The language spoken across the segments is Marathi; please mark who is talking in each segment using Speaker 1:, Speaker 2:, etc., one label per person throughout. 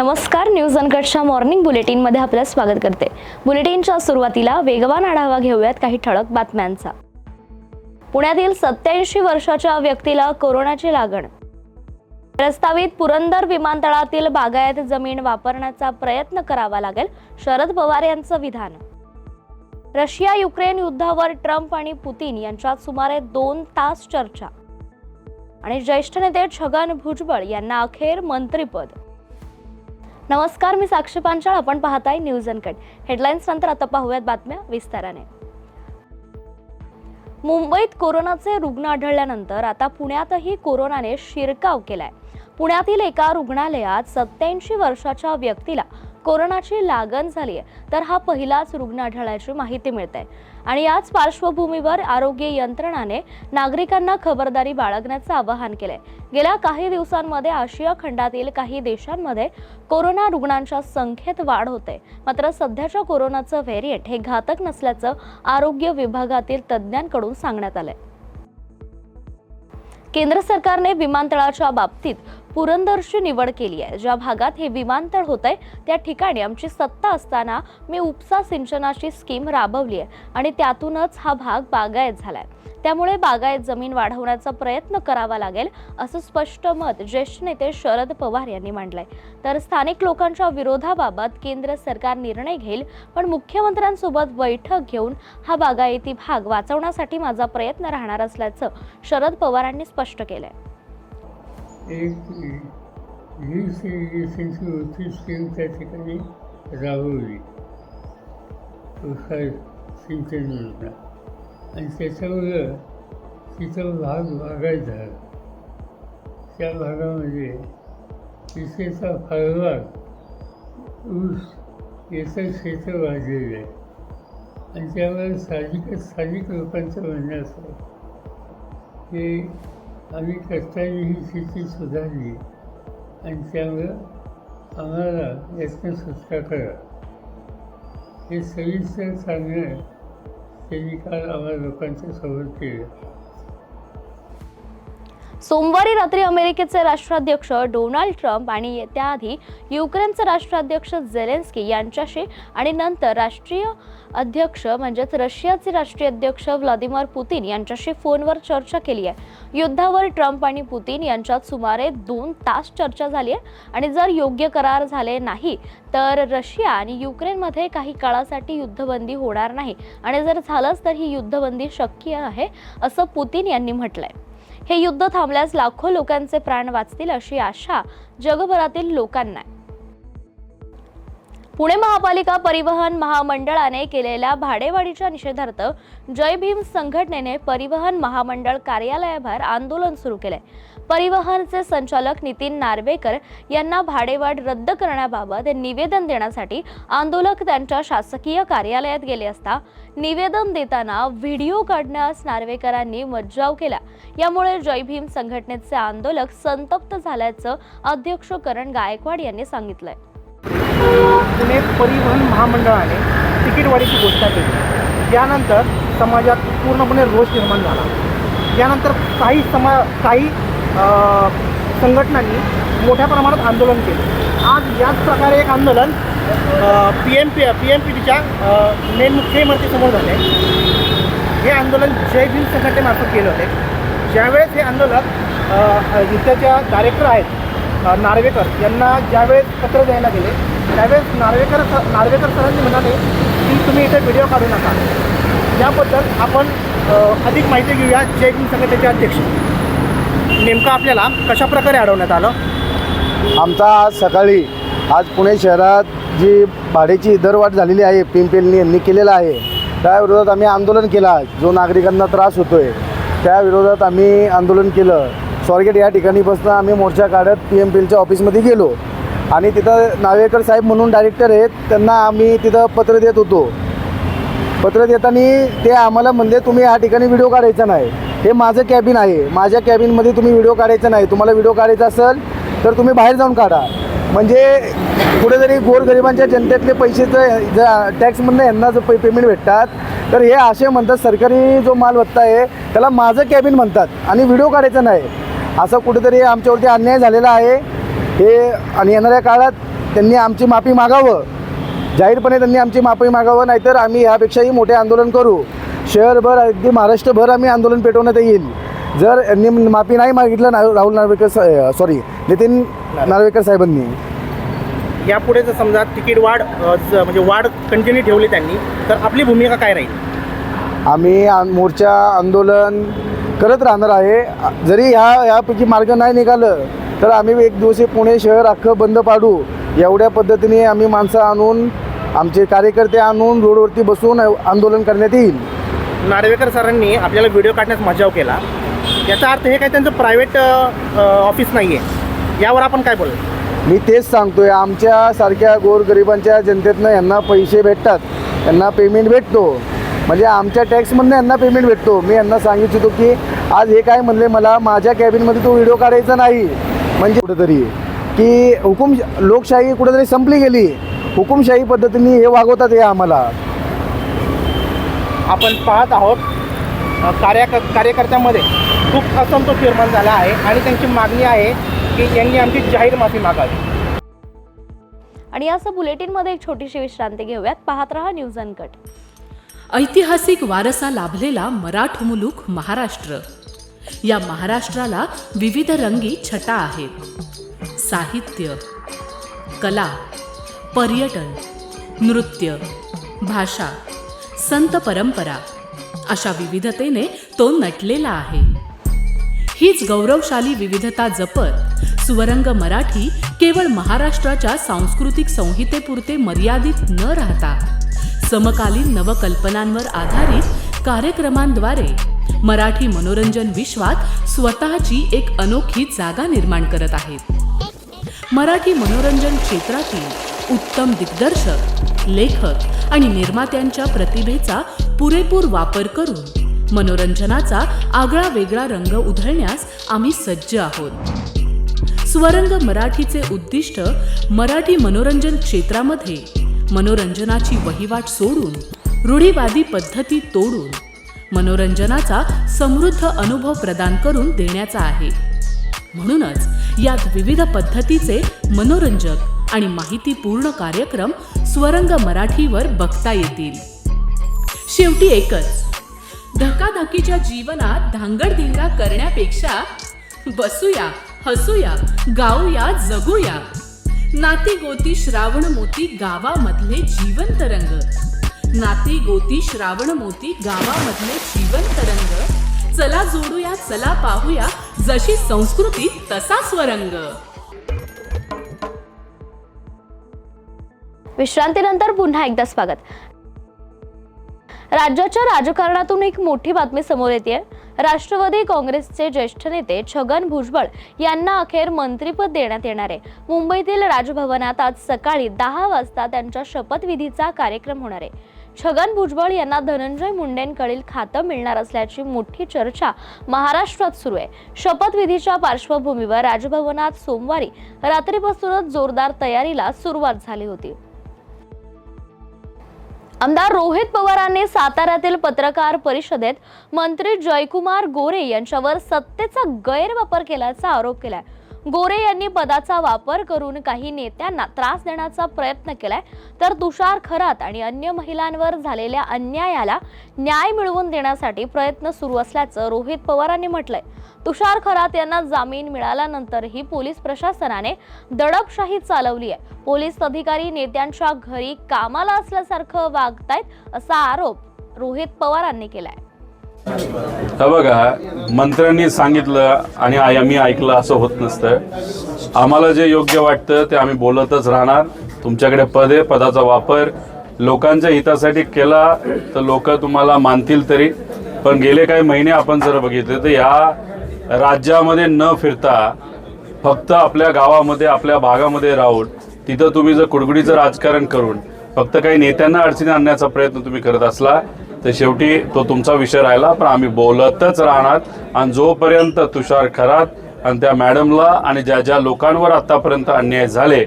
Speaker 1: नमस्कार, न्यूज अनकटच्या मॉर्निंग बुलेटिनमध्ये आपलं स्वागत करते। बुलेटिनच्या सुरुवातीला वेगवान आढावा घेऊयात काही ठळक बातम्यांचा। पुण्यातील 87 वर्षाच्या व्यक्तीला कोरोनाची लागण। प्रस्तावित पुरंदर विमानतळातील बागायत जमीन वापरण्याचा प्रयत्न करावा लागेल, शरद पवार यांचं विधान। रशिया युक्रेन युद्धावर ट्रम्प आणि पुतीन यांच्यात सुमारे 2 तास चर्चा। आणि ज्येष्ठ नेते छगन भुजबळ यांना अखेर मंत्रिपद। नमस्कार, मी साक्षी पांचाळ, आपण पाहताय न्यूज अनकट। हेडलाईन्स नंतर आता पाहूयात बातम्या विस्ताराने। मुंबईत कोरोनाचे रुग्ण आढळल्यानंतर आता पुण्यातही कोरोनाने शिरकाव केलाय। पुण्यातील एका रुग्णालयात 87 वर्षाच्या व्यक्तीला कोरोनाची लागण झाली आहे, तर हा पहिलाच रुग्ण आढळल्याची माहिती मिळते। आणि याच पार्श्वभूमीवर आरोग्य यंत्रणाने नागरिकांना खबरदारी बाळगण्याचे आवाहन केले। गेल्या काही दिवसांमध्ये आशिया खंडातील काही देशांमध्ये कोरोना रुग्णांच्या संख्येत वाढ होते, मात्र सध्याच्या कोरोनाचं व्हेरिएंट हे घातक नसल्याचं आरोग्य विभागातील तज्ज्ञांकडून सांगण्यात आलंय। केंद्र सरकारने विमानतळाच्या बाबतीत पुरंदरची निवड केली आहे। ज्या भागात हे विमानतळ होतंय त्या ठिकाणी आमची सत्ता असताना मी उपसा सिंचनाची स्कीम राबवली आहे आणि त्यातूनच हा भाग बागायत झालाय। त्यामुळे बागायत जमीन वाढवण्याचा प्रयत्न करावा लागेल, असं स्पष्ट मत ज्येष्ठ नेते शरद पवार यांनी मांडलंय। तर स्थानिक लोकांच्या विरोधाबाबत केंद्र सरकार निर्णय घेईल, पण मुख्यमंत्र्यांसोबत बैठक घेऊन हा बागायती भाग वाचवण्यासाठी माझा प्रयत्न राहणार असल्याचं शरद पवारांनी स्पष्ट केलंय।
Speaker 2: एक ही स्कीम त्या ठिकाणी राबवली सिंचन योजना, आणि त्याच्यावर तिथं भाग बागायत झाला। त्या भागामध्ये विशेषतः फळबाग, ऊस याचं क्षेत्र वाढलेलं आहे, आणि त्यामुळे स्थानिक लोकांचं म्हणणं असं की आम्ही कष्टाने ही शेती सुधारली आणि त्यामुळं आम्हाला यातनं सुटका करा, हे सविस्तर सांगणं त्यांनी काल आम्हाला लोकांच्या सोबत केलं।
Speaker 1: सोमवारी रात्री अमेरिकेचे राष्ट्राध्यक्ष डोनाल्ड ट्रम्प आणि त्याआधी युक्रेनचे राष्ट्राध्यक्ष झेलेन्स्की यांच्याशी आणि नंतर राष्ट्रीय अध्यक्ष म्हणजेच रशियाचे राष्ट्रीय अध्यक्ष व्लादिमीर पुतीन यांच्याशी फोनवर चर्चा केली आहे। युद्धावर ट्रम्प आणि पुतीन यांच्यात सुमारे 2 तास चर्चा झाली आहे, आणि जर योग्य करार झाले नाही तर रशिया आणि युक्रेनमध्ये काही काळासाठी युद्धबंदी होणार नाही, आणि जर झालंच तर ही युद्धबंदी शक्य आहे, असं पुतीन यांनी म्हटलंय। हे युद्ध थांबल्यास लाखो लोकांचे प्राण वाचतील अशी आशा जगभरातील लोकांना आहे। पुणे महापालिका परिवहन महामंडळाने केलेल्या भाडेवाढीच्या निषेधार्थ जय भीम संघटनेने परिवहन महामंडळ कार्यालयाबाहेर आंदोलन सुरू केले। परिवहनचे संचालक नितीन नार्वेकर यांना भाडेवाढ रद्द करण्याबाबत निवेदन देण्यासाठी आंदोलक त्यांच्या शासकीय कार्यालयात गेले असता निवेदन देताना व्हिडिओ काढण्यास नार्वेकरांनी मज्जाव केला। यामुळे जय भीम संघटनेचे आंदोलक संतप्त झाल्याचं अध्यक्ष करण गायकवाड यांनी सांगितलंय।
Speaker 3: पुणे परिवहन महामंडळाने तिकीटवाढीची घोषणा केली, यानंतर समाजात पूर्णपणे रोष निर्माण झाला। यानंतर काही संघटनांनी मोठ्या प्रमाणात आंदोलन केले। आज याच प्रकारे एक आंदोलन PMPDच्या मेन मुख्य इमारतीसमोर झाले। हे आंदोलन जय भीम संघटनेमार्फत केले होते। ज्यावेळेस हे आंदोलक युद्धाच्या डायरेक्टर आहेत नार्वेकर यांना ज्यावेळेस पत्र द्यायला गेले, त्यावेळेस नार्वेकर सरांनी म्हणाले की तुम्ही इथे व्हिडिओ काढू नका। याबद्दल आपण अधिक माहिती घेऊया। जय भीम संघटनेचे अध्यक्ष, नेमकं आपल्याला कशा प्रकारे अडवण्यात आलं?
Speaker 4: आमचा आज पुणे शहरात जी भाड्याची दरवाढ झालेली आहे PMPL यांनी केलेला आहे, त्या विरोधात आम्ही आंदोलन केला। जो नागरिकांना त्रास होतोय त्या विरोधात आम्ही आंदोलन केलं। स्वारगेट या ठिकाणी बसता आम्ही मोर्चा काढत PMPLच्या ऑफिसमध्ये गेलो, आणि तिथं नार्वेकर साहेब म्हणून डायरेक्टर आहेत, त्यांना आम्ही तिथं पत्र देत होतो। पत्र देताना ते आम्हाला म्हणले तुम्ही या ठिकाणी व्हिडिओ काढायचा नाही, हे माझं कॅबिन आहे, माझ्या कॅबिनमध्ये तुम्ही व्हिडिओ काढायचा नाही, तुम्हाला व्हिडिओ काढायचा असेल तर तुम्ही बाहेर जाऊन काढा। म्हणजे कुठेतरी गोरगरिबांच्या जनतेतले पैसेचं टॅक्समधनं यांना जो पेमेंट भेटतात, तर हे असे म्हणतात सरकारी जो मालमत्ता आहे त्याला माझं कॅबिन म्हणतात आणि व्हिडिओ काढायचा नाही, असं कुठेतरी आमच्यावरती अन्याय झालेला आहे। हे आणि येणाऱ्या काळात त्यांनी आमची माफी मागावं, जाहीरपणे त्यांनी आमची माफी मागावं, नाहीतर आम्ही ह्यापेक्षाही मोठे आंदोलन करू. शहरभर अगदी महाराष्ट्रभर आम्ही आंदोलन पेटवण्यात येईल. जर यांनी माफी नाही मागितलं राहुल नार्वेकर नितीन नार्वेकर साहेबांनी.
Speaker 3: यापुढे जर समजा तिकीट वाढ म्हणजे वाढ कंटिन्यू ठेवली त्यांनी, तर आपली भूमिका काय राहील?
Speaker 4: आम्ही मोर्चा आंदोलन करत राहणार आहे. जरी ह्यापैकी मार्ग नाही निघालं तर आम्ही एक दिवशी पुणे शहर अख्खं बंद पाडू. एवढ्या पद्धतीने आम्ही माणसं आणून, आमचे कार्यकर्ते आणून रोडवरती बसून आंदोलन करण्यात येईल.
Speaker 3: नार्वेकर सरांनी आपल्याला व्हिडिओ काढण्यास मजाव केला, याचा अर्थ हे काय त्यांचं प्रायव्हेट ऑफिस नाही आहे, यावर आपण काय बोलू?
Speaker 4: मी तेच सांगतोय, आमच्यासारख्या गोरगरिबांच्या जनतेतनं यांना पैसे भेटतात, यांना पेमेंट भेटतो, म्हणजे आमच्या टॅक्समधनं यांना पेमेंट भेटतो. मी यांना सांगितलं की आज हे काय म्हणले, मला माझ्या कॅबिनमध्ये तो व्हिडिओ काढायचा नाही, म्हणजे कुठेतरी की लोकशाही कुठेतरी संपली गेली. हुकुमशाही पद्धतीने हे वागवतात हे आम्हाला.
Speaker 3: आपण पाहत आहोत कार्यकर्त्यांमध्ये खूप असंतोष निर्माण झाला आहे आणि त्यांची मागणी आहे की यांनी आमची जाहीर माफी मागावी.
Speaker 1: आणि असं बुलेटिनमध्ये एक छोटीशी विश्रांती घेऊयात. पाहत रहा न्यूज अनकट.
Speaker 5: ऐतिहासिक वारसा लाभलेला मराठ मुलूक महाराष्ट्र. या महाराष्ट्राला विविध रंगी छटा आहेत. साहित्य, कला, पर्यटन, नृत्य, भाषा, संत परंपरा अशा विविधतेने तो नटलेला आहे. हीच गौरवशाली विविधता जपत स्वरंग मराठी केवळ महाराष्ट्राच्या सांस्कृतिक संहितेपुरते मर्यादित न राहता समकालीन नवकल्पनांवर आधारित कार्यक्रमांद्वारे मराठी मनोरंजन विश्वात स्वतःची एक अनोखी जागा निर्माण करत आहेत. मराठी मनोरंजन क्षेत्रातील उत्तम दिग्दर्शक, लेखक आणि निर्मात्यांच्या प्रतिभेचा पुरेपूर वापर करून मनोरंजनाचा आगळा वेगळा रंग उधळण्यास आम्ही सज्ज आहोत. स्वरंग मराठीचे उद्दिष्ट मराठी मनोरंजन क्षेत्रामध्ये मनोरंजनाची वहिवाट सोडून, रूढीवादी पद्धती तोडून मनोरंजनाचा समृद्ध अनुभव प्रदान करून देण्याचा आहे. म्हणूनच यात विविध पद्धतीचे मनोरंजक आणि माहितीपूर्ण कार्यक्रम स्वरंग मराठीवर बघता येतील. शेवटी एकच, धकाधकीच्या जीवनात धांगडधिंगा करण्यापेक्षा बसूया, हसूया, गाऊया, जगूया. नाती गोती श्रावण मोती गावामधले जीवंत रंग. नाती गोती श्रावण मोती गावामधले जीवंत रंग. चला जोडूया, चला पाहूया, जशी संस्कृती तसा स्वरंग.
Speaker 1: विश्रांतीनंतर पुन्हा एकदा स्वागत. राज्याच्या राजकारणातून एक मोठी बातमी समोर येते. राष्ट्रवादी काँग्रेसचे ज्येष्ठ नेते छगन भुजबळ यांना अखेर मंत्रिपद देण्यात येणार आहे. मुंबईतील राजभवनात आज सकाळी 10 वाजता त्यांच्या शपथविधीचा कार्यक्रम होणार आहे. छगन भुजबळ यांना धनंजय मुंडेंकडील खातं मिळणार असल्याची मोठी चर्चा महाराष्ट्रात सुरू आहे. शपथविधीच्या पार्श्वभूमीवर राजभवनात सोमवारी रात्रीपासूनच जोरदार तयारीला सुरुवात झाली होती. आमदार रोहित पवारांनी साताऱ्यातील पत्रकार परिषदेत मंत्री जयकुमार गोरे यांच्यावर सत्तेचा गैरवापर केल्याचा आरोप केलाय. गोरे यांनी पदाचा वापर करून काही नेत्यांना त्रास देण्याचा प्रयत्न केलाय, तर तुषार खरात आणि अन्य महिलांवर झालेल्या अन्यायाला न्याय मिळवून देण्यासाठी प्रयत्न सुरू असल्याचं रोहित पवारांनी म्हटलंय. तुषार खरात यांना जामीन मिळाल्यानंतरही पोलीस प्रशासनाने दडपशाही चालवली आहे. पोलीस अधिकारी नेत्यांच्या घरी कामाला असल्यासारखं वागतायत असा आरोप रोहित पवारांनी केलाय.
Speaker 6: बघा, मंत्र्यांनी सांगितलं आणि आम्ही ऐकलं असं होत नसतं. आम्हाला जे योग्य वाटतं ते आम्ही बोलतच राहणार. तुमच्याकडे पद आहे, पदाचा वापर लोकांच्या हितासाठी केला तर लोक तुम्हाला मानतील तरी. पण गेले काही महिने आपण जर बघितले तर या राज्यामध्ये न फिरता फक्त आपल्या गावामध्ये, आपल्या भागामध्ये राहून तिथं तुम्ही जर कुडकुडीचं राजकारण करून फक्त काही नेत्यांना अडचणी आणण्याचा प्रयत्न तुम्ही करत असला तर शेवटी तो तुमचा विषय राहिला. पण आम्ही बोलतच राहणार. आणि जोपर्यंत तुषार खरात आणि त्या मॅडमला आणि ज्या ज्या लोकांवर आतापर्यंत अन्याय झाले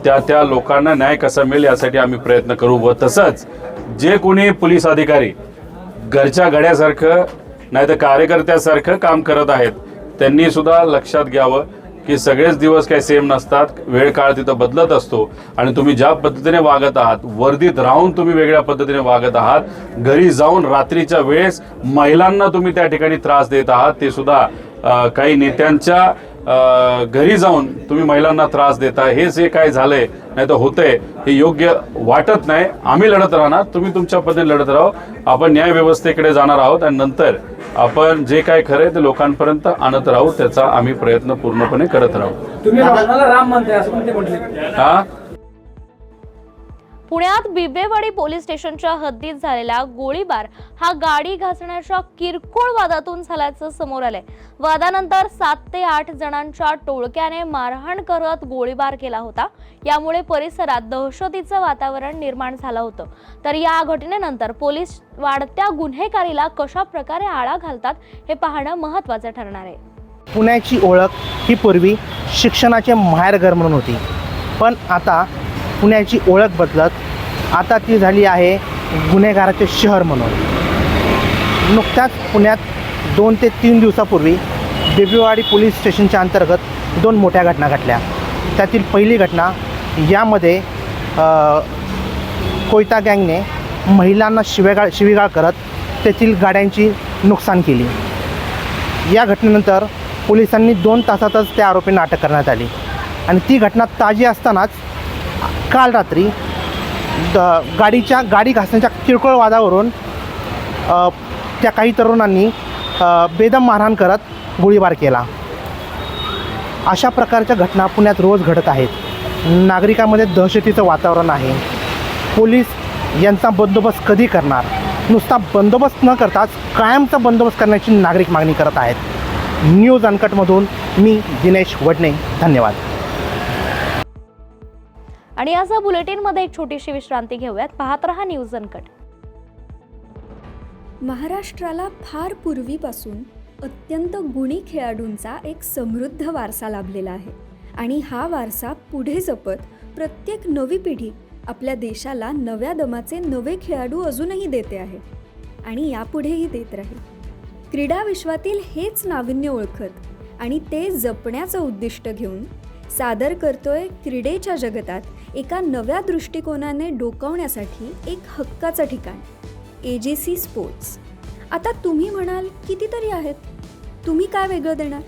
Speaker 6: त्या लोकांना न्याय कसा मिळेल यासाठी आम्ही प्रयत्न करू. व तसंच जे कोणी पोलीस अधिकारी घरच्या गड्यासारखं नाही तर कार्यकर्त्यासारखं काम करत आहेत त्यांनी सुद्धा लक्षात घ्यावं की सगळेच दिवस काही सेम नसतात, वेळ काळ तिथं बदलत असतो आणि तुम्ही ज्या पद्धतीने वागत आहात, वर्दीत राहून तुम्ही वेगळ्या पद्धतीने वागत आहात, घरी जाऊन रात्रीच्या वेळेस महिलांना तुम्ही त्या ठिकाणी त्रास देत आहात, ते सुद्धा काही नेत्यांच्या घरी जाऊन तुम्ही महिलांना त्रास देता, हे जे काय झालंय नाही तर होतंय हे योग्य वाटत नाही. आम्ही लढत राहणार, तुम्ही तुमच्या पद्धतीने लढत राहू. आपण न्याय व्यवस्थेकडे जाणार आहोत आणि नंतर आपण जे काय खरंय ते लोकांपर्यंत आणत राहू, त्याचा आम्ही प्रयत्न पूर्णपणे करत राहू.
Speaker 3: तुम्ही राम म्हणताय असं पण ते म्हटले.
Speaker 6: हा
Speaker 1: पुण्यात बिबवेवाडी पोलीस स्टेशनच्या हद्दीत झालेला गोळीबार हा गाडी घासण्याच्या किरकोळ वादातून झाल्याचं समोर आलंय. वादानंतर 7 ते 8 जणांच्या टोळक्याने मारहाण करत गोळीबार केला होता. यामुळे परिसरात दहशतीचं वातावरण निर्माण झालं होतं. तर या घटनेनंतर पोलीस वाढत्या गुन्हेगारीला कशा प्रकारे आळा घालतात हे पाहणं महत्त्वाचं ठरणार आहे.
Speaker 3: पुण्याची ओळख ही पूर्वी शिक्षणाचे माहेरघर म्हणून होती, पण आता पुण्याची ओळख बदलत आता ती झाली आहे गुन्हेगाराचे शहर म्हणून. नुकत्याच पुण्यात 2 ते 3 दिवसापूर्वी बिबवेवाडी पोलीस स्टेशनच्या अंतर्गत 2 मोठ्या घटना घडल्या. त्यातील पहिली घटना, यामध्ये कोयता गँगने महिलांना शिवीगाळ करत तेथील गाड्यांची नुकसान केली. या घटनेनंतर पोलिसांनी 2 तासातच त्या आरोपींना अटक करण्यात आली आणि ती घटना ताजी असतानाच काल रात्री गाडी घासण्याच्या किरकोळ वादावरून त्या काही तरुणांनी बेदम मारहाण करत गोळीबार केला. अशा प्रकारच्या घटना पुण्यात रोज घडत आहेत. नागरिकांमध्ये दहशतीचं वातावरण आहे. पोलीस यांचा बंदोबस्त कधी करणार? नुसता बंदोबस्त न करताच कायमचा बंदोबस्त करण्याची नागरिक मागणी करत आहेत. न्यूज अनकटमधून मी दिनेश वडणे, धन्यवाद.
Speaker 1: आणि याचा बुलेटिनमध्ये एक छोटीशी विश्रांती घेऊयात. पाहत रहा न्यूज अनकट.
Speaker 7: महाराष्ट्राला फार पूर्वीपासून अत्यंत गुणी खेळाडूंचा एक समृद्ध वारसा लाभलेला आहे आणि हा वारसा पुढे जपत प्रत्येक नवी पिढी आपल्या देशाला नव्या दमाचे नवे खेळाडू अजूनही देते आहे आणि यापुढेही देत राहील. क्रीडा विश्वातील हेच नाविन्य ओळखत आणि ते जपण्याचं उद्दिष्ट घेऊन सादर करतोय क्रीडेच्या जगतात एका नव्या दृष्टिकोनाने डोकावण्यासाठी एक हक्काचं ठिकाण, AGC स्पोर्ट्स. आता तुम्ही म्हणाल कितीतरी आहेत, तुम्ही काय वेगळं देणार?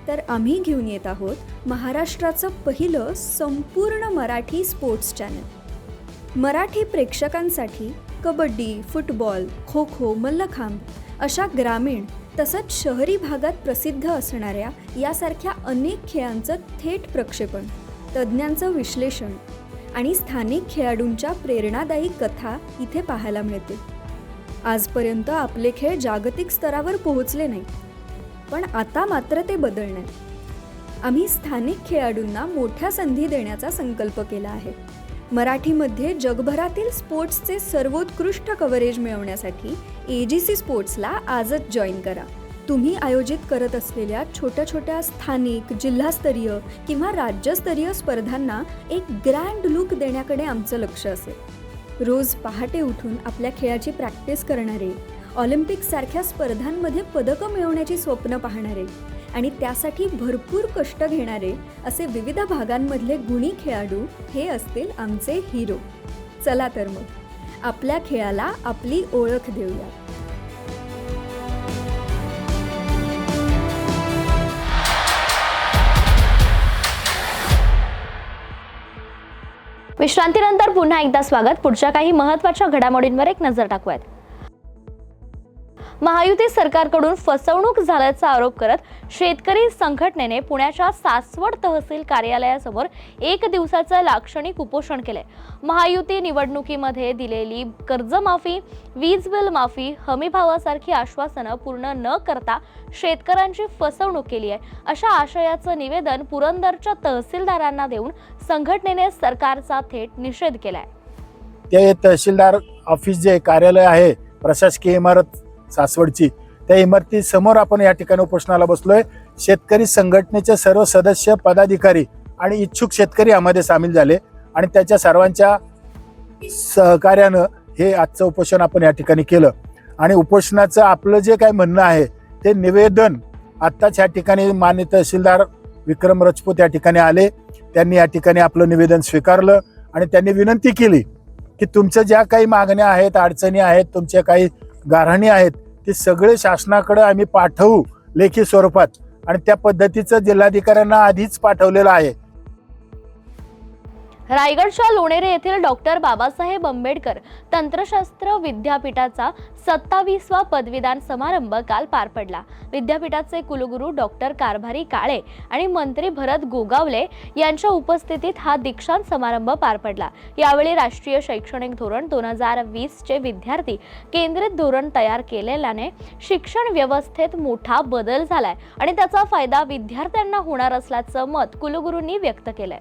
Speaker 7: तर आम्ही घेऊन येत आहोत महाराष्ट्राचं पहिलं संपूर्ण मराठी स्पोर्ट्स चॅनल. मराठी प्रेक्षकांसाठी कबड्डी, फुटबॉल, खो खो, मल्लखांब अशा ग्रामीण तसंच शहरी भागात प्रसिद्ध असणाऱ्या यासारख्या अनेक खेळांचं थेट प्रक्षेपण, तज्ज्ञांचं विश्लेषण आणि स्थानिक खेळाडूंच्या प्रेरणादायी कथा इथे पाहायला मिळते. आजपर्यंत आपले खेळ जागतिक स्तरावर पोहोचले नाही, पण आता मात्र ते बदलणार. आम्ही स्थानिक खेळाडूंना मोठ्या संधी देण्याचा संकल्प केला आहे. मराठीमध्ये जगभरातील स्पोर्ट्सचे सर्वोत्कृष्ट कव्हरेज मिळवण्यासाठी AGC स्पोर्ट्सला आजच जॉईन करा. तुम्ही आयोजित करत असलेल्या छोट्या छोट्या स्थानिक, जिल्हास्तरीय किंवा राज्यस्तरीय स्पर्धांना एक ग्रँड लुक देण्याकडे आमचं लक्ष असेल. रोज पहाटे उठून आपल्या खेळाची प्रॅक्टिस करणारे, ऑलिम्पिकसारख्या स्पर्धांमध्ये पदकं मिळवण्याची स्वप्न पाहणारे आणि त्यासाठी भरपूर कष्ट घेणारे असे विविध भागांमधले गुणी खेळाडू हे असतील आमचे हिरो. चला तर मग आपल्या खेळाला आपली ओळख देऊया.
Speaker 1: विश्रांतीनंतर पुन्हा एकदा स्वागत. पुढच्या काही महत्त्वाच्या घडामोडींवर एक नजर टाकूयात. महायुती सरकारकडून फसवणूक झाल्याचा आरोप करत शेतकरी संघटनेने पुण्याच्या सासवड तहसील कार्यालयासमोर 1 दिवसाचं लाक्षणिक उपोषण केलंय. महायुती निवडणुकीमध्ये दिलेली कर्जमाफी, वीज बिल माफी, हमीभावासारखी आश्वासनं पूर्ण न करता शेतकऱ्यांची फसवणूक केली आहे, अशा आशयाचं निवेदन पुरंदरच्या तहसीलदारांना देऊन संघटनेने सरकारचा थेट निषेध केलाय.
Speaker 8: ते तहसीलदार ऑफिस जे कार्यालय आहे, प्रशासकीय इमारत सासवडची, त्या इमारतीसमोर आपण या ठिकाणी उपोषणाला बसलोय. शेतकरी संघटनेचे सर्व सदस्य, पदाधिकारी आणि इच्छुक शेतकरी यामध्ये सामील झाले आणि त्याच्या सर्वांच्या सहकार्यानं हे आजचं उपोषण आपण या ठिकाणी केलं. आणि उपोषणाचं आपलं जे काही म्हणणं आहे ते निवेदन आत्ताच या ठिकाणी माननीय तहसीलदार विक्रम राजपूत या ठिकाणी आले. त्यांनी या ठिकाणी आपलं निवेदन स्वीकारलं आणि त्यांनी विनंती केली की तुमच्या ज्या काही मागण्या आहेत, अडचणी आहेत, तुमच्या काही गाऱ्हाणी आहेत, ते सगळे शासनाकडे आम्ही पाठवू लेखी स्वरूपात. आणि त्या पद्धतीचं जिल्हाधिकाऱ्यांना आधीच पाठवलेलं आहे.
Speaker 1: रायगडच्या लोणेरे येथील डॉक्टर बाबासाहेब आंबेडकर तंत्रशास्त्र विद्यापीठाचा 27वा पदवीदान समारंभ काल पार पडला. विद्यापीठाचे कुलगुरू डॉक्टर कारभारी काळे आणि मंत्री भरत गोगावले यांच्या उपस्थितीत हा दीक्षांत समारंभ पार पडला. यावेळी राष्ट्रीय शैक्षणिक धोरण 2020 चे विद्यार्थी केंद्रित धोरण तयार केलेल्याने शिक्षण व्यवस्थेत मोठा बदल झालाय आणि त्याचा फायदा विद्यार्थ्यांना होणार असल्याचं मत कुलगुरूंनी व्यक्त केलंय.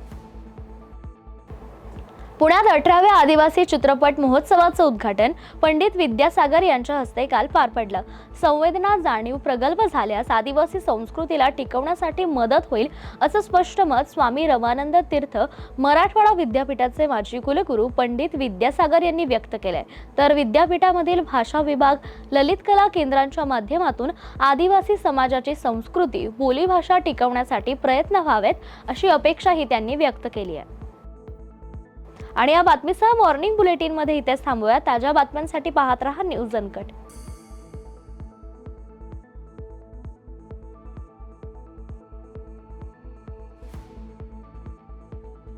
Speaker 1: पुण्यात 18व्या आदिवासी चित्रपट महोत्सवाचं उद्घाटन पंडित विद्यासागर यांच्या हस्ते काल पार पडलं. संवेदना जाणीव प्रगल्भ झाल्यास आदिवासी संस्कृतीला टिकवण्यासाठी मदत होईल असं स्पष्ट मत स्वामी रमानंद तीर्थ मराठवाडा विद्यापीठाचे माजी कुलगुरू पंडित विद्यासागर यांनी व्यक्त केलंय. तर विद्यापीठामधील भाषा विभाग, ललित कला केंद्रांच्या माध्यमातून आदिवासी समाजाची संस्कृती, बोलीभाषा टिकवण्यासाठी प्रयत्न व्हावेत अशी अपेक्षाही त्यांनी व्यक्त केली आहे. आणि या बातमीसह मॉर्निंग बुलेटिनमध्ये इथेच थांबूया. ताज्या बातम्यांसाठी पाहत रहा न्यूज अनकट.